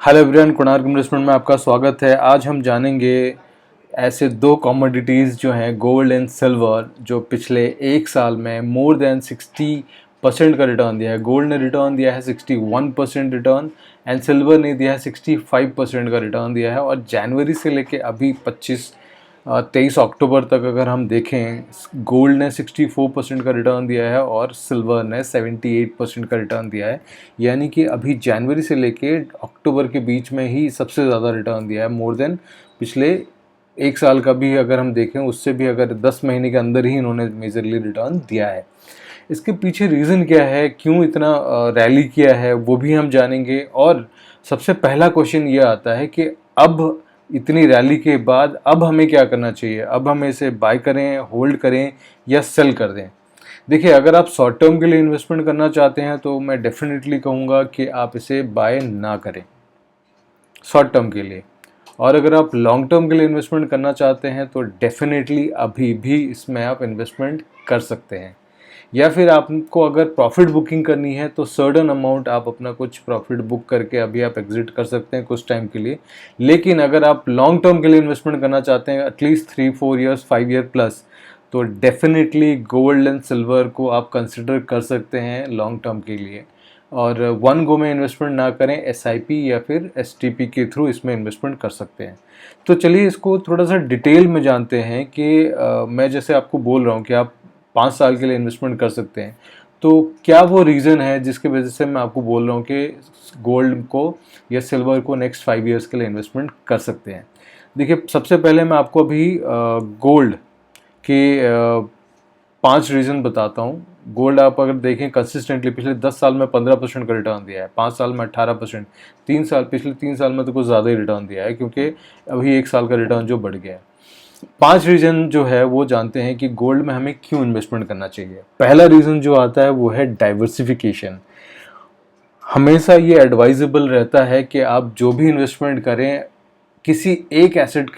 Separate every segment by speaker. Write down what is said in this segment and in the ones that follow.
Speaker 1: Hello everyone, Konark investment में आपका स्वागत है। आज हम जानेंगे ऐसे दो कमोडिटीज़ जो हैं गोल्ड एंड सिल्वर, जो पिछले एक साल में मोर देन 60% का रिटर्न दिया है। गोल्ड ने रिटर्न दिया है 61% रिटर्न एंड सिल्वर ने दिया है 65% का रिटर्न दिया है। और जनवरी से लेके अभी 23 अक्टूबर तक अगर हम देखें, गोल्ड ने 64% का रिटर्न दिया है और सिल्वर ने 78% का रिटर्न दिया है। यानी कि अभी जनवरी से लेके अक्टूबर के बीच में ही सबसे ज़्यादा रिटर्न दिया है, मोर देन पिछले एक साल का भी अगर हम देखें उससे भी अगर 10 महीने के अंदर ही इन्होंने मेजरली रिटर्न दिया है। इसके पीछे रीज़न क्या है, क्यों इतना रैली किया है, वो भी हम जानेंगे। और सबसे पहला क्वेश्चन ये आता है कि अब इतनी रैली के बाद अब हमें क्या करना चाहिए, अब हमें इसे बाय करें, होल्ड करें या सेल कर दें। देखिए, अगर आप शॉर्ट टर्म के लिए इन्वेस्टमेंट करना चाहते हैं तो मैं डेफिनेटली कहूँगा कि आप इसे बाय ना करें शॉर्ट टर्म के लिए। और अगर आप लॉन्ग टर्म के लिए इन्वेस्टमेंट करना चाहते हैं तो डेफिनेटली अभी भी इसमें आप इन्वेस्टमेंट कर सकते हैं। या फिर आपको अगर प्रॉफिट बुकिंग करनी है तो सर्टेन अमाउंट आप अपना कुछ प्रॉफिट बुक करके अभी आप एग्जिट कर सकते हैं कुछ टाइम के लिए। लेकिन अगर आप लॉन्ग टर्म के लिए इन्वेस्टमेंट करना चाहते हैं एटलीस्ट 3-4 ईयर्स 5 ईयर प्लस, तो डेफिनेटली गोल्ड एंड सिल्वर को आप कंसिडर कर सकते हैं लॉन्ग टर्म के लिए। और वन गो में इन्वेस्टमेंट ना करें, एसआईपी या फिर एसटीपी के थ्रू इसमें इन्वेस्टमेंट कर सकते हैं। तो चलिए इसको थोड़ा सा डिटेल में जानते हैं कि मैं जैसे आपको बोल रहा हूँ कि आप 5 साल के लिए इन्वेस्टमेंट कर सकते हैं, तो क्या वो रीज़न है जिसके वजह से मैं आपको बोल रहा हूँ कि गोल्ड को या सिल्वर को नेक्स्ट 5 ईयर्स के लिए इन्वेस्टमेंट कर सकते हैं। देखिए, सबसे पहले मैं आपको अभी गोल्ड के 5 रीज़न बताता हूँ। गोल्ड आप अगर देखें कंसिस्टेंटली पिछले 10 साल में 15% का रिटर्न दिया है, 5 साल में 18%, पिछले 3 साल में तो कुछ ज़्यादा ही रिटर्न दिया है क्योंकि अभी एक साल का रिटर्न जो बढ़ गया है। 5 रीज़न जो है वो जानते हैं कि गोल्ड में हमें क्यों इन्वेस्टमेंट करना चाहिए। पहला रीज़न जो आता है वो है डाइवर्सिफिकेशन। हमेशा ये एडवाइजेबल रहता है कि आप जो भी इन्वेस्टमेंट करें, किसी एक एसेट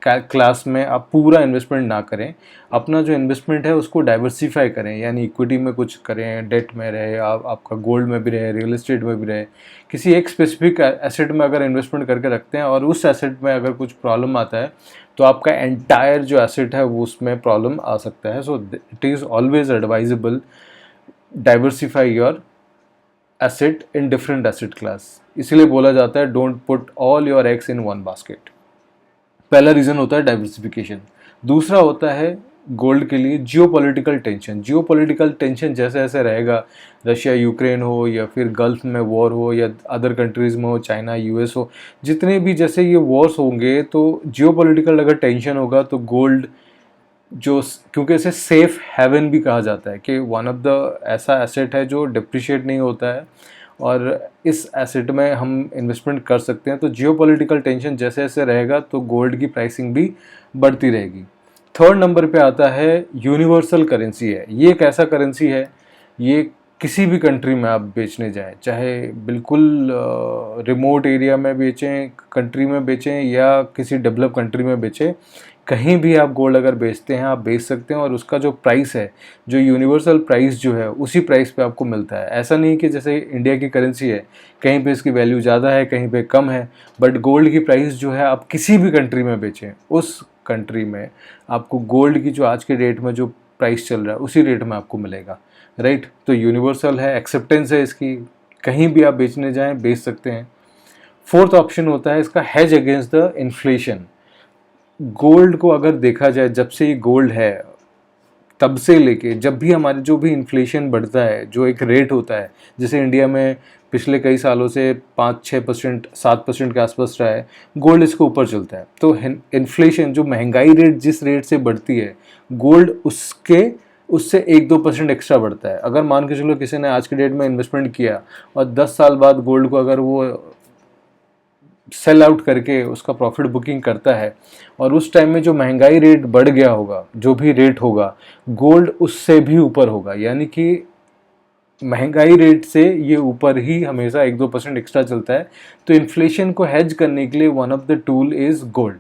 Speaker 1: क्लास में आप पूरा इन्वेस्टमेंट ना करें। अपना जो इन्वेस्टमेंट है उसको डाइवर्सिफाई करें, यानी इक्विटी में कुछ करें, डेट में रहे, आपका गोल्ड में भी रहे, रियल एस्टेट में भी रहे। किसी एक स्पेसिफिक एसेट में अगर इन्वेस्टमेंट करके रखते हैं और उस एसेट में अगर कुछ प्रॉब्लम आता है तो आपका एंटायर जो एसेट है वो उसमें प्रॉब्लम आ सकता है। So it is always advisable diversify your asset in different asset class. इसीलिए बोला जाता है don't put all your eggs in one basket. पहला रीज़न होता है डाइवर्सिफिकेशन। दूसरा होता है गोल्ड के लिए जियोपॉलिटिकल टेंशन। जियोपॉलिटिकल टेंशन जैसे जैसे रहेगा, रशिया यूक्रेन हो या फिर गल्फ में वॉर हो या अदर कंट्रीज़ में हो, चाइना यूएस हो, जितने भी जैसे ये वॉर्स होंगे तो जियोपॉलिटिकल अगर टेंशन होगा तो गोल्ड जो, क्योंकि इसे सेफ हेवन भी कहा जाता है कि वन ऑफ द ऐसा एसेट है जो डिप्रिशिएट नहीं होता है और इस एसेट में हम इन्वेस्टमेंट कर सकते हैं। तो जियोपॉलिटिकल टेंशन जैसे जैसे रहेगा तो गोल्ड की प्राइसिंग भी बढ़ती रहेगी। थर्ड नंबर पे आता है यूनिवर्सल करेंसी है। ये एक ऐसा करेंसी है, ये किसी भी कंट्री में आप बेचने जाएं, चाहे बिल्कुल रिमोट एरिया में बेचें, कंट्री में बेचें या किसी डेवलप कंट्री में बेचें, कहीं भी आप गोल्ड अगर बेचते हैं आप बेच सकते हैं और उसका जो प्राइस है, जो यूनिवर्सल प्राइस जो है, उसी प्राइस पे आपको मिलता है। ऐसा नहीं कि जैसे इंडिया की करेंसी है, कहीं पे इसकी वैल्यू ज़्यादा है, कहीं पे कम है, बट गोल्ड की प्राइस जो है आप किसी भी कंट्री में बेचें, उस कंट्री में आपको गोल्ड की जो आज के डेट में जो प्राइस चल रहा है उसी रेट में आपको मिलेगा, राइट। तो यूनिवर्सल है, एक्सेप्टेंस है इसकी, कहीं भी आप बेचने जाएँ बेच सकते हैं। फोर्थ ऑप्शन होता है इसका hedge against the inflation. Gold को अगर देखा जाए, जब से ये गोल्ड है तब से लेके जब भी हमारे जो भी इन्फ्लेशन बढ़ता है, जो एक रेट होता है, जैसे इंडिया में पिछले कई सालों से 5-6% 7% के आसपास रहा है, गोल्ड इसके ऊपर चलता है। तो इन्फ्लेशन, जो महंगाई रेट जिस रेट से बढ़ती है, गोल्ड उससे 1-2% एक्स्ट्रा बढ़ता है। अगर मान के चलो किसी ने आज के डेट में इन्वेस्टमेंट किया और 10 साल बाद गोल्ड को अगर वो सेल आउट करके उसका प्रॉफिट बुकिंग करता है और उस टाइम में जो महंगाई रेट बढ़ गया होगा, जो भी रेट होगा, गोल्ड उससे भी ऊपर होगा। यानी कि महंगाई रेट से ये ऊपर ही हमेशा 1-2% एक्स्ट्रा चलता है। तो इन्फ्लेशन को हेज करने के लिए one of the tool is gold.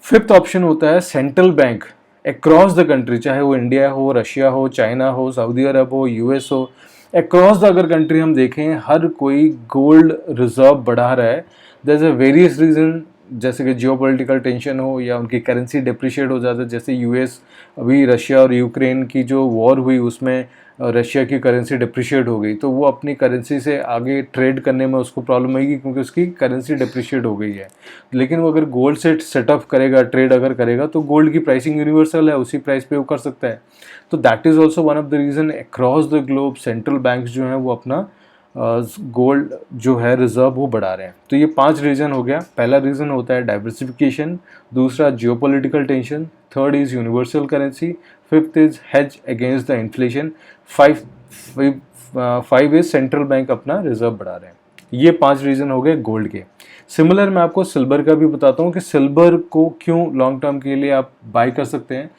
Speaker 1: Fifth option होता है central bank across the country, चाहे वो इंडिया हो, रशिया हो, चाइना हो, सऊदी अरब हो, यूएस हो, अक्रॉस द अगर कंट्री हम देखें, हर कोई गोल्ड रिजर्व बढ़ा रहा है। There is a various reason, जैसे कि जियोपॉलिटिकल टेंशन हो या उनकी करेंसी डिप्रिशिएट हो जाता है। जैसे यूएस, अभी रशिया और यूक्रेन की जो वॉर हुई उसमें रशिया की करेंसी डिप्रिशिएट हो गई, तो वो अपनी करेंसी से आगे ट्रेड करने में उसको प्रॉब्लम होगी क्योंकि उसकी करेंसी डिप्रिशिएट हो गई है। लेकिन वो अगर गोल्ड से सेटअप करेगा, ट्रेड अगर करेगा, तो गोल्ड की प्राइसिंग यूनिवर्सल है, उसी प्राइस पे वो कर सकता है। तो that is also one of the reason across the globe central banks जो हैं वो अपना गोल्ड जो है रिजर्व वो बढ़ा रहे हैं। तो ये 5 रीज़न हो गया। पहला रीज़न होता है डाइवर्सिफिकेशन, दूसरा geopolitical tension, third is universal currency, fifth is hedge against the inflation, five is central bank अपना रिजर्व बढ़ा रहे हैं। ये 5 रीज़न हो गए गोल्ड के। सिमिलर मैं आपको सिल्वर का भी बताता हूँ कि सिल्वर को क्यों लॉन्ग टर्म के लिए आप बाय कर सकते हैं।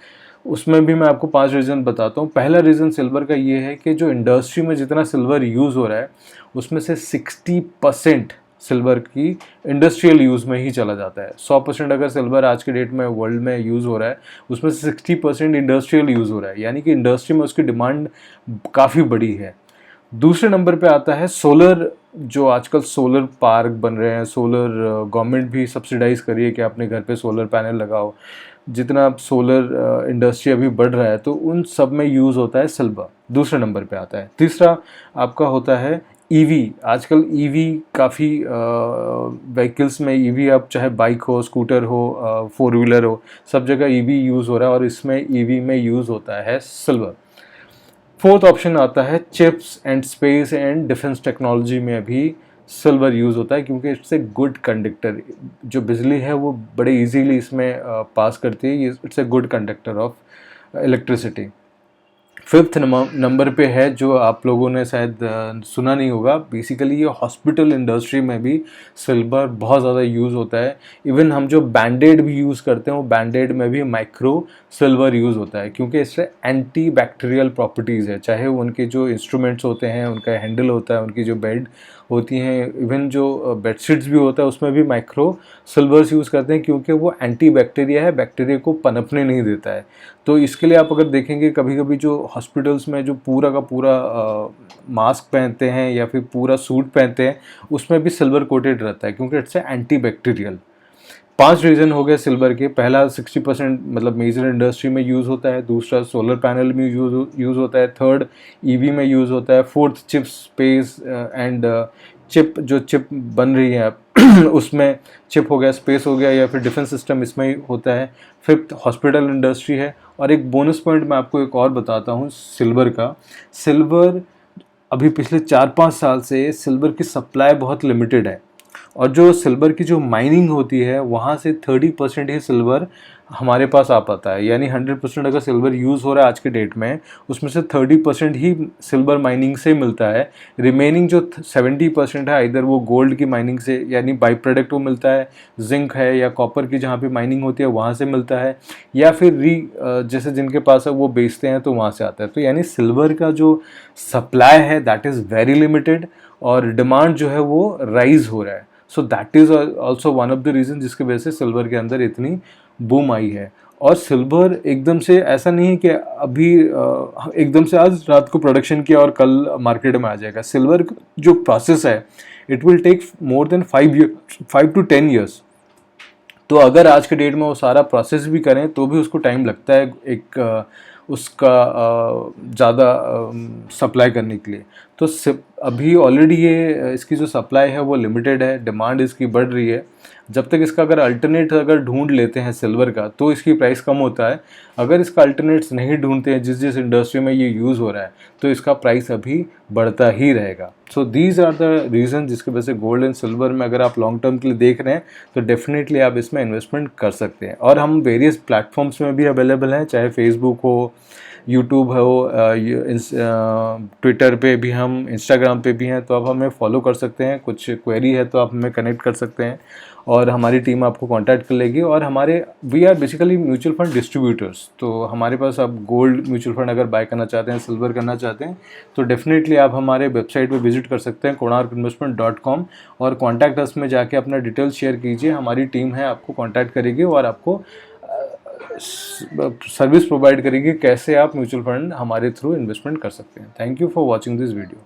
Speaker 1: उसमें भी मैं आपको 5 रीज़न बताता हूँ। पहला रीज़न सिल्वर का ये है कि जो इंडस्ट्री में जितना सिल्वर यूज़ हो रहा है उसमें से 60% सिल्वर की इंडस्ट्रियल यूज़ में ही चला जाता है। 100% अगर सिल्वर आज के डेट में वर्ल्ड में यूज़ हो रहा है, उसमें से 60% इंडस्ट्रियल यूज़ हो रहा है, यानी कि इंडस्ट्री में उसकी डिमांड काफ़ी बड़ी है। दूसरे नंबर पे आता है सोलर। जो आजकल सोलर पार्क बन रहे हैं, सोलर गवर्नमेंट भी सब्सिडाइज कर रही है कि अपने घर पे सोलर पैनल लगाओ। जितना सोलर इंडस्ट्री अभी बढ़ रहा है तो उन सब में यूज़ होता है सिल्वर। दूसरे नंबर पे आता है। तीसरा आपका होता है ईवी। आजकल ईवी काफ़ी व्हीकल्स में ईवी, अब चाहे बाइक हो, स्कूटर हो, फोर व्हीलर हो, सब जगह ईवी यूज़ हो रहा है और इसमें ईवी में यूज़ होता है सिल्वर। फोर्थ ऑप्शन आता है chips and space and defence technology में भी सिल्वर यूज़ होता है क्योंकि इट्स ए गुड कंडक्टर। जो बिजली है वो बड़े इजीली इसमें पास करती है। It's a good conductor of electricity. Fifth number पे है जो आप लोगों ने शायद सुना नहीं होगा। बेसिकली ये हॉस्पिटल इंडस्ट्री में भी सिल्वर बहुत ज़्यादा यूज़ होता है। इवन हम जो बैंडेड भी यूज़ करते हैं वो बैंडेड में भी माइक्रो सिल्वर यूज़ होता है क्योंकि इससे एंटी बैक्टीरियल प्रॉपर्टीज़ है। चाहे उनके जो इंस्ट्रूमेंट्स होते हैं, उनका हैंडल होता है, उनकी जो बेड होती हैं, इवन जो बेडशीट्स भी होता है उसमें भी माइक्रो सिल्वर्स यूज़ करते हैं क्योंकि वो एंटी बैक्टीरिया है, बैक्टीरिया को पनपने नहीं देता है। तो इसके लिए आप अगर देखेंगे कभी कभी जो हॉस्पिटल्स में जो पूरा का पूरा मास्क पहनते हैं या फिर पूरा सूट पहनते हैं उसमें भी सिल्वर कोटेड रहता है क्योंकि इट्स एंटी बैक्टीरियल। 5 रीज़न हो गए सिल्वर के। पहला 60% मतलब मेजर इंडस्ट्री में यूज़ होता है। दूसरा सोलर पैनल में यूज़ होता है। थर्ड ईवी में यूज़ होता है। Fourth chip space and chip, जो चिप बन रही है उसमें चिप हो गया, स्पेस हो गया, या फिर डिफेंस सिस्टम इसमें होता है। फिफ्थ हॉस्पिटल इंडस्ट्री है। और एक बोनस पॉइंट मैं आपको एक और बताता हूँ सिल्वर का। सिल्वर अभी पिछले 4-5 साल से सिल्वर की सप्लाई बहुत लिमिटेड है और जो सिल्वर की जो माइनिंग होती है वहाँ से 30% ही सिल्वर हमारे पास आ पाता है। यानी 100% अगर सिल्वर यूज़ हो रहा है आज के डेट में, उसमें से 30% ही सिल्वर माइनिंग से मिलता है। रिमेनिंग जो 70% है इधर वो गोल्ड की माइनिंग से, यानी बाई प्रोडक्ट वो मिलता है, जिंक है या कॉपर की जहाँ पे माइनिंग होती है वहाँ से मिलता है, या फिर जैसे जिनके पास है वो बेचते हैं तो वहाँ से आता है। तो यानी सिल्वर का जो सप्लाई है दैट इज़ वेरी लिमिटेड और डिमांड जो है वो राइज हो रहा है। So that is also one of the reason जिसकी वजह से सिल्वर के अंदर इतनी बूम आई है। और सिल्वर एकदम से ऐसा नहीं है कि अभी एकदम से आज रात को प्रोडक्शन किया और कल मार्केट में आ जाएगा। सिल्वर जो प्रोसेस है it will take more than 5 to 10 years. तो अगर आज के डेट में वो सारा प्रोसेस भी करें तो भी उसको टाइम लगता है एक उसका ज़्यादा सप्लाई करने के लिए। तो अभी ऑलरेडी ये इसकी जो सप्लाई है वो लिमिटेड है, डिमांड इसकी बढ़ रही है। जब तक इसका अगर अल्टरनेट अगर ढूंढ लेते हैं सिल्वर का तो इसकी प्राइस कम होता है। अगर इसका अल्टरनेट्स नहीं ढूंढते हैं जिस जिस इंडस्ट्री में ये यूज़ हो रहा है तो इसका प्राइस अभी बढ़ता ही रहेगा। So these are the reason जिसकी वजह से गोल्ड एंड सिल्वर में अगर आप लॉन्ग टर्म के लिए देख रहे हैं तो डेफिनेटली आप इसमें इन्वेस्टमेंट कर सकते हैं। और हम वेरियस प्लेटफॉर्म्स में भी अवेलेबल हैं, चाहे फेसबुक हो, यूट्यूब हो, ट्विटर पे भी हम, इंस्टाग्राम पे भी हैं, तो आप हमें फॉलो कर सकते हैं। कुछ क्वेरी है तो आप हमें कनेक्ट कर सकते हैं और हमारी टीम आपको कांटेक्ट कर लेगी। और हमारे we are basically mutual fund distributors. तो हमारे पास आप गोल्ड म्यूचुअल फंड अगर बाय करना चाहते हैं, सिल्वर करना चाहते हैं तो डेफिनेटली आप हमारे वेबसाइट पे विजिट कर सकते हैं konarkinvestment.com और कॉन्टैक्ट अस में जाके अपना डिटेल्स शेयर कीजिए। हमारी टीम है आपको कॉन्टैक्ट करेगी और आपको सर्विस प्रोवाइड करेगी कैसे आप म्यूचुअल फंड हमारे थ्रू इन्वेस्टमेंट कर सकते हैं। Thank you for watching this video.